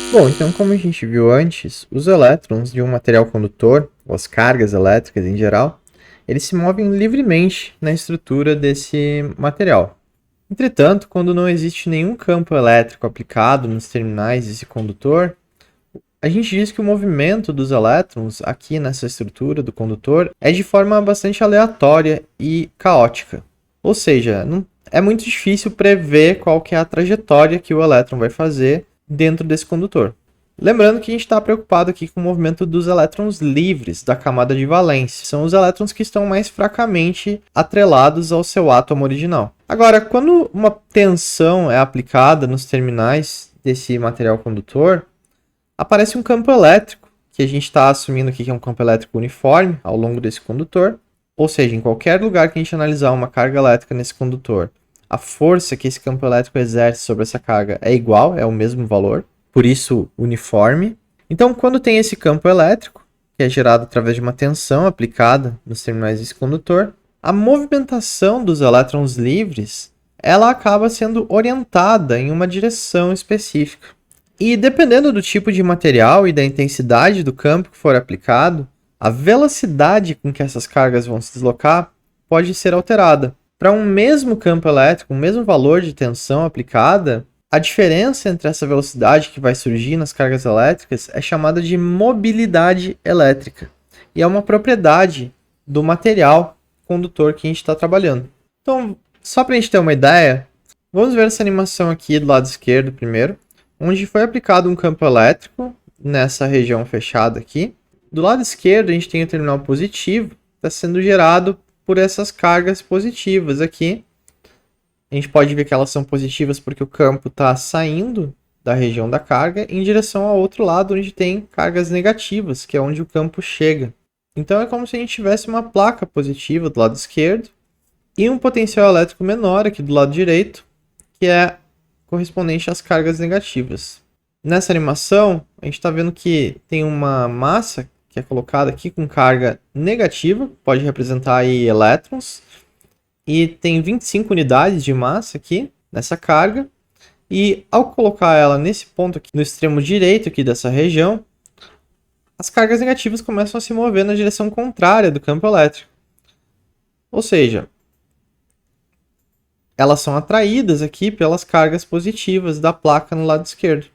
Bom, então como a gente viu antes, os elétrons de um material condutor, ou as cargas elétricas em geral, eles se movem livremente na estrutura desse material. Entretanto, quando não existe nenhum campo elétrico aplicado nos terminais desse condutor, a gente diz que o movimento dos elétrons aqui nessa estrutura do condutor é de forma bastante aleatória e caótica. Ou seja, é muito difícil prever qual que é a trajetória que o elétron vai fazer dentro desse condutor. Lembrando que a gente está preocupado aqui com o movimento dos elétrons livres da camada de valência. São os elétrons que estão mais fracamente atrelados ao seu átomo original. Agora, quando uma tensão é aplicada nos terminais desse material condutor, aparece um campo elétrico, que a gente está assumindo aqui que é um campo elétrico uniforme ao longo desse condutor. Ou seja, em qualquer lugar que a gente analisar uma carga elétrica nesse condutor, a força que esse campo elétrico exerce sobre essa carga é igual, é o mesmo valor, por isso uniforme. Então, quando tem esse campo elétrico, que é gerado através de uma tensão aplicada nos terminais desse condutor, a movimentação dos elétrons livres, ela acaba sendo orientada em uma direção específica. E dependendo do tipo de material e da intensidade do campo que for aplicado, a velocidade com que essas cargas vão se deslocar pode ser alterada. Para um mesmo campo elétrico, um mesmo valor de tensão aplicada, a diferença entre essa velocidade que vai surgir nas cargas elétricas é chamada de mobilidade elétrica. E é uma propriedade do material condutor que a gente está trabalhando. Então, só para a gente ter uma ideia, vamos ver essa animação aqui do lado esquerdo primeiro, onde foi aplicado um campo elétrico nessa região fechada aqui. Do lado esquerdo, a gente tem o terminal positivo, que está sendo gerado por essas cargas positivas aqui. A gente pode ver que elas são positivas porque o campo está saindo da região da carga em direção ao outro lado, onde tem cargas negativas, que é onde o campo chega. Então é como se a gente tivesse uma placa positiva do lado esquerdo e um potencial elétrico menor aqui do lado direito, que é correspondente às cargas negativas. Nessa animação, a gente está vendo que tem uma massa que é colocada aqui com carga negativa, pode representar aí elétrons, e tem 25 unidades de massa aqui nessa carga, e ao colocar ela nesse ponto aqui, no extremo direito aqui dessa região, as cargas negativas começam a se mover na direção contrária do campo elétrico. Ou seja, elas são atraídas aqui pelas cargas positivas da placa no lado esquerdo.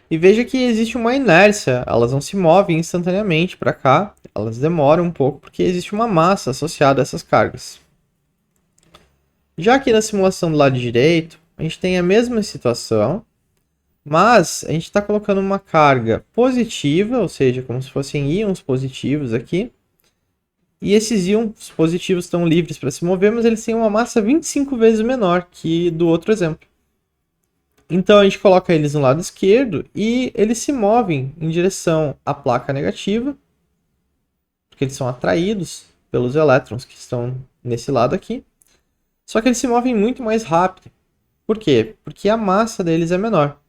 E veja que existe uma inércia, elas não se movem instantaneamente para cá, elas demoram um pouco porque existe uma massa associada a essas cargas. Já aqui na simulação do lado direito, a gente tem a mesma situação, mas a gente está colocando uma carga positiva, ou seja, como se fossem íons positivos aqui, e esses íons positivos estão livres para se mover, mas eles têm uma massa 25 vezes menor que do outro exemplo. Então a gente coloca eles no lado esquerdo e eles se movem em direção à placa negativa, porque eles são atraídos pelos elétrons que estão nesse lado aqui. Só que eles se movem muito mais rápido. Por quê? Porque a massa deles é menor.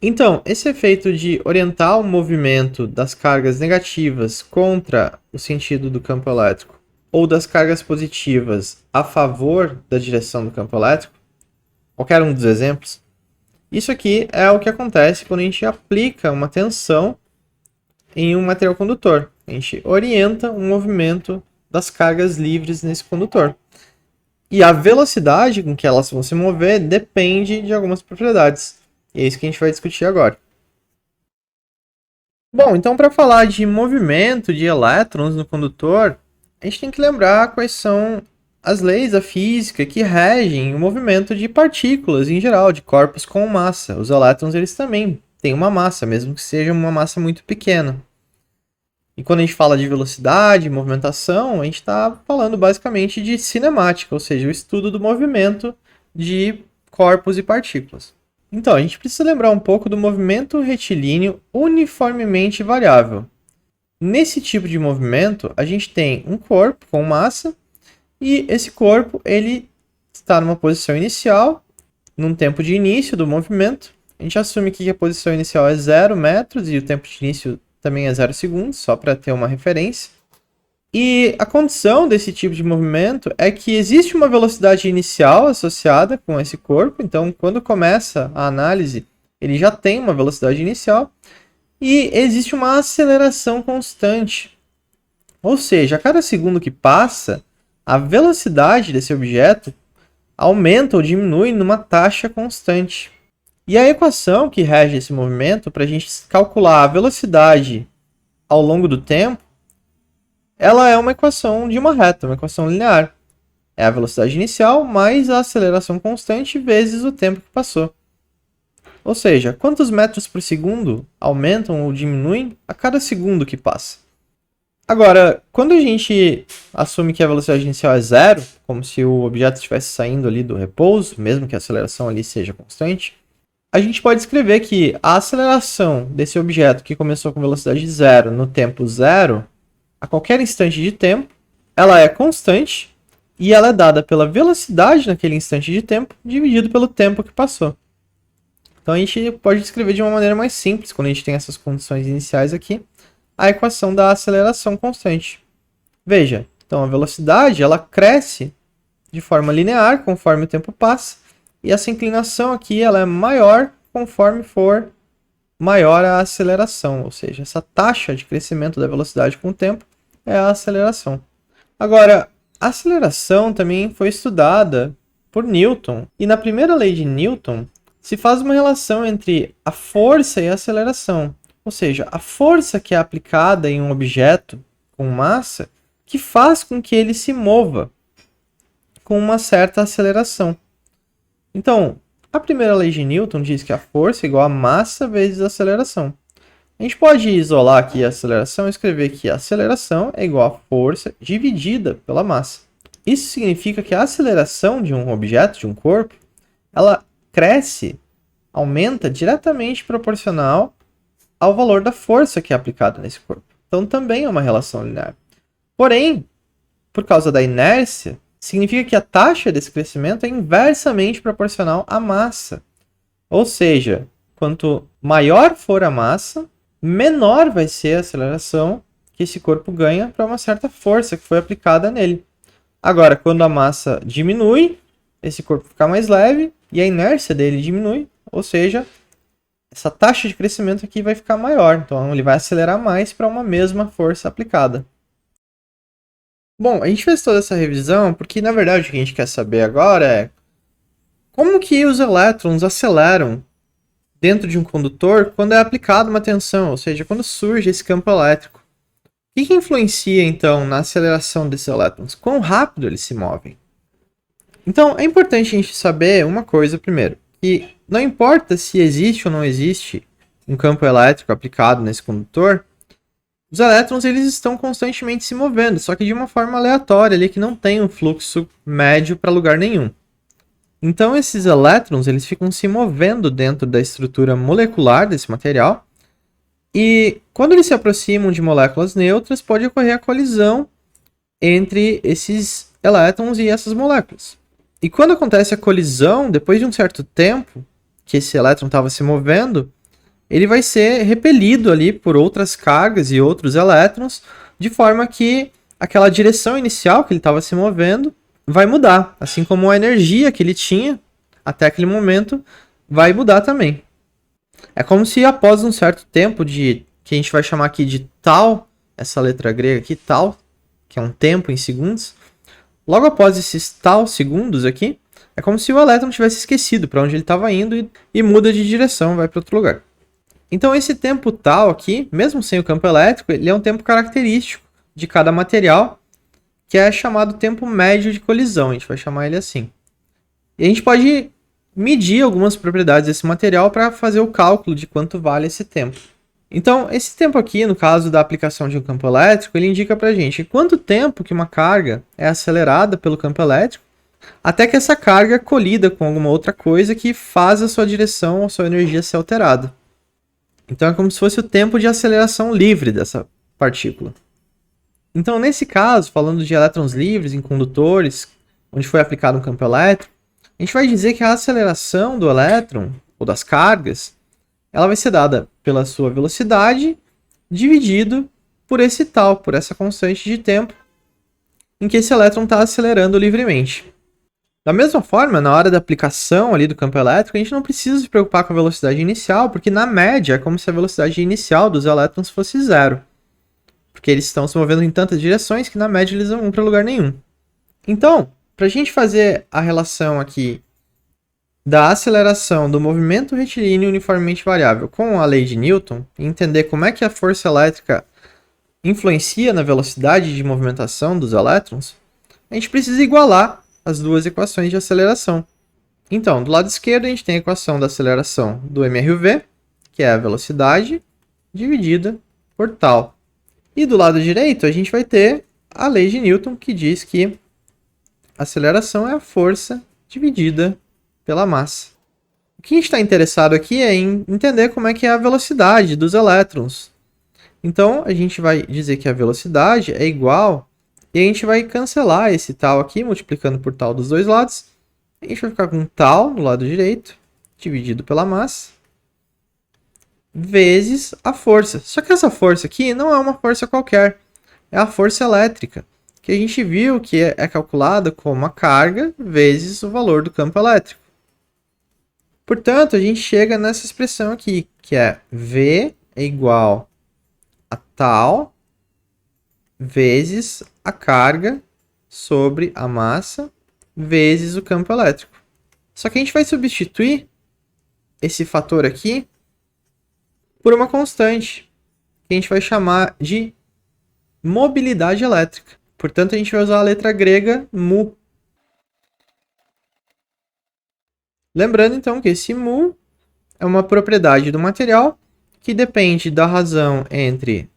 Então, esse efeito de orientar o movimento das cargas negativas contra o sentido do campo elétrico ou das cargas positivas a favor da direção do campo elétrico, qualquer um dos exemplos, isso aqui é o que acontece quando a gente aplica uma tensão em um material condutor. A gente orienta o movimento das cargas livres nesse condutor. E a velocidade com que elas vão se mover depende de algumas propriedades. E é isso que a gente vai discutir agora. Bom, então para falar de movimento de elétrons no condutor, a gente tem que lembrar quais são as leis da física que regem o movimento de partículas em geral, de corpos com massa. Os elétrons eles também têm uma massa, mesmo que seja uma massa muito pequena. E quando a gente fala de velocidade, movimentação, a gente está falando basicamente de cinemática, ou seja, o estudo do movimento de corpos e partículas. Então, a gente precisa lembrar um pouco do movimento retilíneo uniformemente variável. Nesse tipo de movimento, a gente tem um corpo com massa e esse corpo ele está numa posição inicial, num tempo de início do movimento. A gente assume que a posição inicial é 0 metros e o tempo de início também é 0 segundos, só para ter uma referência. E a condição desse tipo de movimento é que existe uma velocidade inicial associada com esse corpo. Então, quando começa a análise, ele já tem uma velocidade inicial e existe uma aceleração constante. Ou seja, a cada segundo que passa, a velocidade desse objeto aumenta ou diminui numa taxa constante. E a equação que rege esse movimento, para a gente calcular a velocidade ao longo do tempo, ela é uma equação de uma reta, uma equação linear. É a velocidade inicial mais a aceleração constante vezes o tempo que passou. Ou seja, quantos metros por segundo aumentam ou diminuem a cada segundo que passa. Agora, quando a gente assume que a velocidade inicial é zero, como se o objeto estivesse saindo ali do repouso, mesmo que a aceleração ali seja constante, a gente pode escrever que a aceleração desse objeto que começou com velocidade zero no tempo zero, a qualquer instante de tempo, ela é constante e ela é dada pela velocidade naquele instante de tempo dividido pelo tempo que passou. Então a gente pode escrever de uma maneira mais simples, quando a gente tem essas condições iniciais aqui, a equação da aceleração constante. Veja, então a velocidade ela cresce de forma linear conforme o tempo passa, e essa inclinação aqui ela é maior conforme for maior a aceleração, ou seja, essa taxa de crescimento da velocidade com o tempo é a aceleração. Agora, a aceleração também foi estudada por Newton, e na primeira lei de Newton se faz uma relação entre a força e a aceleração, ou seja, a força que é aplicada em um objeto com massa que faz com que ele se mova com uma certa aceleração. Então, a primeira lei de Newton diz que a força é igual a massa vezes a aceleração. A gente pode isolar aqui a aceleração e escrever que a aceleração é igual a força dividida pela massa. Isso significa que a aceleração de um objeto, de um corpo, ela cresce, aumenta diretamente proporcional ao valor da força que é aplicada nesse corpo. Então também é uma relação linear. Porém, por causa da inércia, significa que a taxa desse crescimento é inversamente proporcional à massa. Ou seja, quanto maior for a massa, menor vai ser a aceleração que esse corpo ganha para uma certa força que foi aplicada nele. Agora, quando a massa diminui, esse corpo fica mais leve e a inércia dele diminui, ou seja, essa taxa de crescimento aqui vai ficar maior, então ele vai acelerar mais para uma mesma força aplicada. Bom, a gente fez toda essa revisão porque, na verdade, o que a gente quer saber agora é como que os elétrons aceleram dentro de um condutor quando é aplicada uma tensão, ou seja, quando surge esse campo elétrico. O que influencia, então, na aceleração desses elétrons? Quão rápido eles se movem? Então, é importante a gente saber uma coisa primeiro, que não importa se existe ou não existe um campo elétrico aplicado nesse condutor, os elétrons eles estão constantemente se movendo, só que de uma forma aleatória, ali, que não tem um fluxo médio para lugar nenhum. Então, esses elétrons eles ficam se movendo dentro da estrutura molecular desse material, e quando eles se aproximam de moléculas neutras, pode ocorrer a colisão entre esses elétrons e essas moléculas. E quando acontece a colisão, depois de um certo tempo que esse elétron estava se movendo, ele vai ser repelido ali por outras cargas e outros elétrons, de forma que aquela direção inicial que ele estava se movendo vai mudar, assim como a energia que ele tinha até aquele momento vai mudar também. É como se após um certo tempo que a gente vai chamar aqui de tal, essa letra grega aqui, tal, que é um tempo em segundos, logo após esses tal segundos aqui, é como se o elétron tivesse esquecido para onde ele estava indo e muda de direção, vai para outro lugar. Então esse tempo tal aqui, mesmo sem o campo elétrico, ele é um tempo característico de cada material, que é chamado tempo médio de colisão, a gente vai chamar ele assim. E a gente pode medir algumas propriedades desse material para fazer o cálculo de quanto vale esse tempo. Então, esse tempo aqui, no caso da aplicação de um campo elétrico, ele indica para a gente quanto tempo que uma carga é acelerada pelo campo elétrico até que essa carga colida com alguma outra coisa que faz a sua direção ou sua energia ser alterada. Então, é como se fosse o tempo de aceleração livre dessa partícula. Então, nesse caso, falando de elétrons livres em condutores, onde foi aplicado um campo elétrico, a gente vai dizer que a aceleração do elétron, ou das cargas, ela vai ser dada pela sua velocidade dividido por esse tal, por essa constante de tempo em que esse elétron está acelerando livremente. Da mesma forma, na hora da aplicação ali do campo elétrico, a gente não precisa se preocupar com a velocidade inicial, porque na média é como se a velocidade inicial dos elétrons fosse zero. Porque eles estão se movendo em tantas direções que na média eles não vão para lugar nenhum. Então, para a gente fazer a relação aqui da aceleração do movimento retilíneo uniformemente variável com a lei de Newton, e entender como é que a força elétrica influencia na velocidade de movimentação dos elétrons, a gente precisa igualar as duas equações de aceleração. Então, do lado esquerdo, a gente tem a equação da aceleração do mRv, que é a velocidade dividida por tal. E do lado direito, a gente vai ter a lei de Newton, que diz que a aceleração é a força dividida pela massa. O que a gente está interessado aqui é em entender como é que é a velocidade dos elétrons. Então, a gente vai dizer que a velocidade é igual, e a gente vai cancelar esse tal aqui, multiplicando por tal dos dois lados. A gente vai ficar com tal no lado direito, dividido pela massa, vezes a força. Só que essa força aqui não é uma força qualquer, é a força elétrica, que a gente viu que é calculada como a carga vezes o valor do campo elétrico. Portanto, a gente chega nessa expressão aqui, que é V é igual a tal vezes a carga sobre a massa vezes o campo elétrico. Só que a gente vai substituir esse fator aqui por uma constante, que a gente vai chamar de mobilidade elétrica. Portanto, a gente vai usar a letra grega mu. Lembrando, então, que esse mu é uma propriedade do material que depende da razão entre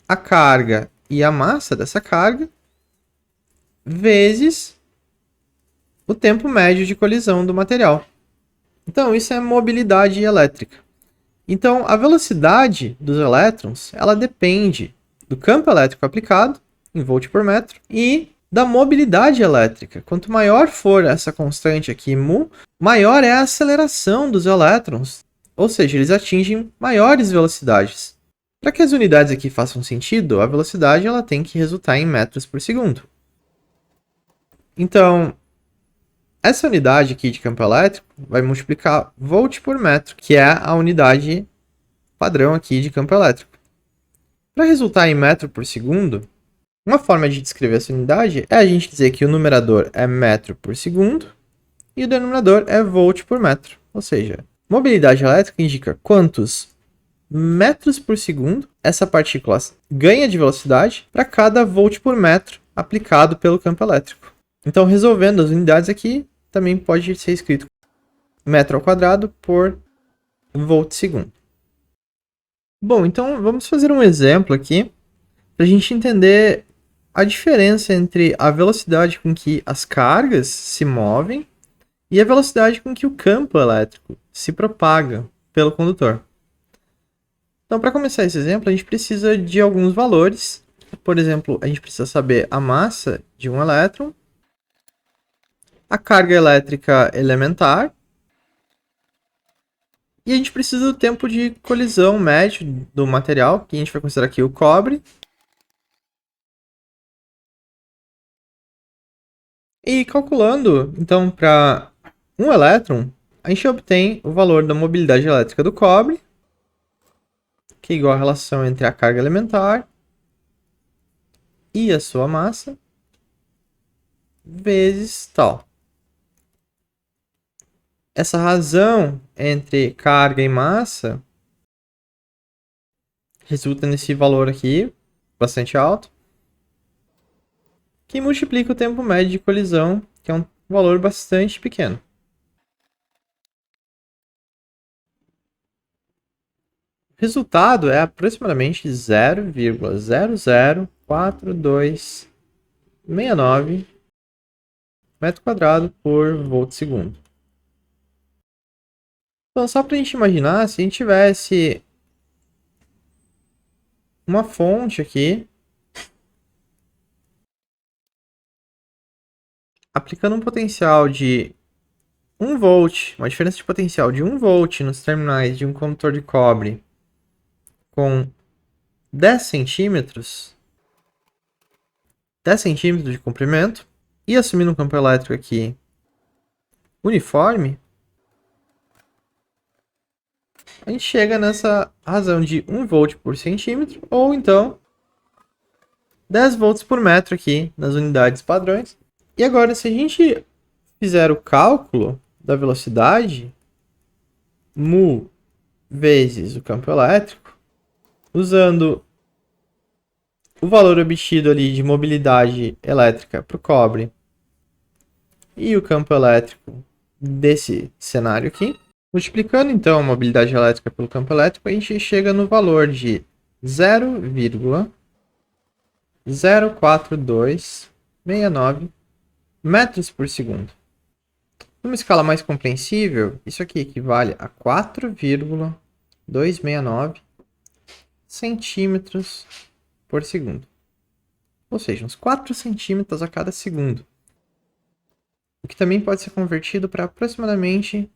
a carga e a massa dessa carga, vezes o tempo médio de colisão do material. Então, isso é mobilidade elétrica. Então, a velocidade dos elétrons, ela depende do campo elétrico aplicado, em volt por metro, e da mobilidade elétrica. Quanto maior for essa constante aqui, mu, maior é a aceleração dos elétrons, ou seja, eles atingem maiores velocidades. Para que as unidades aqui façam sentido, a velocidade ela tem que resultar em metros por segundo. Então, essa unidade aqui de campo elétrico vai multiplicar volt por metro, que é a unidade padrão aqui de campo elétrico. Para resultar em metro por segundo, uma forma de descrever essa unidade é a gente dizer que o numerador é metro por segundo e o denominador é volt por metro. Ou seja, mobilidade elétrica indica quantos metros por segundo essa partícula ganha de velocidade para cada volt por metro aplicado pelo campo elétrico. Então, resolvendo as unidades aqui, também pode ser escrito metro ao quadrado por volt segundo. Bom, então vamos fazer um exemplo aqui para a gente entender a diferença entre a velocidade com que as cargas se movem e a velocidade com que o campo elétrico se propaga pelo condutor. Então, para começar esse exemplo, a gente precisa de alguns valores. Por exemplo, a gente precisa saber a massa de um elétron, a carga elétrica elementar, e a gente precisa do tempo de colisão médio do material, que a gente vai considerar aqui o cobre. E calculando, então, para um elétron, a gente obtém o valor da mobilidade elétrica do cobre, que é igual à relação entre a carga elementar e a sua massa, vezes tal. Essa razão entre carga e massa resulta nesse valor aqui, bastante alto, que multiplica o tempo médio de colisão, que é um valor bastante pequeno. O resultado é aproximadamente 0,004269 metro quadrado por volt segundo. Então, só para a gente imaginar, se a gente tivesse uma fonte aqui, aplicando um potencial de 1 volt, uma diferença de potencial de 1 volt nos terminais de um condutor de cobre com 10 centímetros de comprimento, e assumindo um campo elétrico aqui uniforme, a gente chega nessa razão de 1 volt por centímetro, ou então 10 volts por metro aqui nas unidades padrões. E agora, se a gente fizer o cálculo da velocidade, mu vezes o campo elétrico, usando o valor obtido ali de mobilidade elétrica para o cobre e o campo elétrico desse cenário aqui, multiplicando então a mobilidade elétrica pelo campo elétrico, a gente chega no valor de 0,04269 metros por segundo. Numa escala mais compreensível, isso aqui equivale a 4,269 centímetros por segundo. Ou seja, uns 4 centímetros a cada segundo. O que também pode ser convertido para aproximadamente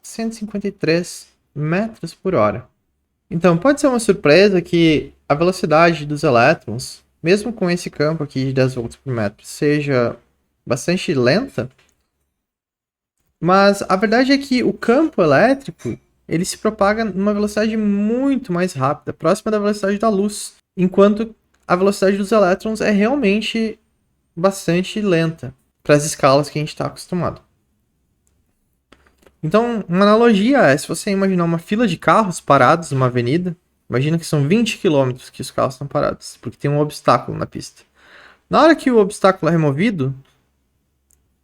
153 metros por hora. Então, pode ser uma surpresa que a velocidade dos elétrons, mesmo com esse campo aqui de 10 volts por metro, seja bastante lenta. Mas a verdade é que o campo elétrico ele se propaga numa velocidade muito mais rápida, próxima da velocidade da luz, enquanto a velocidade dos elétrons é realmente bastante lenta para as escalas que a gente está acostumado. Então, uma analogia é, se você imaginar uma fila de carros parados numa avenida, imagina que são 20 km que os carros estão parados, porque tem um obstáculo na pista. Na hora que o obstáculo é removido,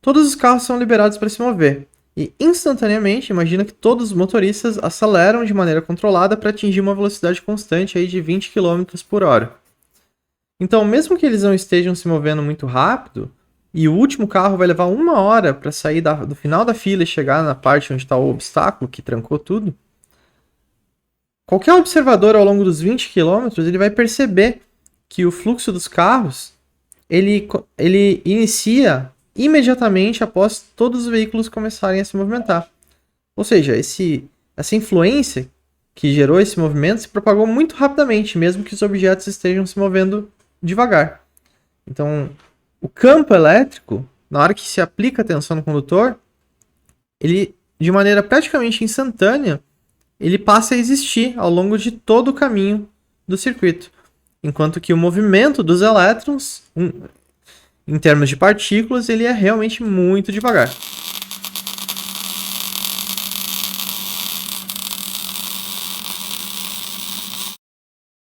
todos os carros são liberados para se mover. E instantaneamente, imagina que todos os motoristas aceleram de maneira controlada para atingir uma velocidade constante aí de 20 km por hora. Então, mesmo que eles não estejam se movendo muito rápido, e o último carro vai levar 1 hora para sair do final da fila e chegar na parte onde está o obstáculo que trancou tudo, qualquer observador ao longo dos 20 km ele vai perceber que o fluxo dos carros ele inicia imediatamente após todos os veículos começarem a se movimentar. Ou seja, essa influência que gerou esse movimento se propagou muito rapidamente, mesmo que os objetos estejam se movendo devagar. Então, o campo elétrico, na hora que se aplica a tensão no condutor, ele, de maneira praticamente instantânea, ele passa a existir ao longo de todo o caminho do circuito. Enquanto que o movimento dos elétrons, em termos de partículas, ele é realmente muito devagar.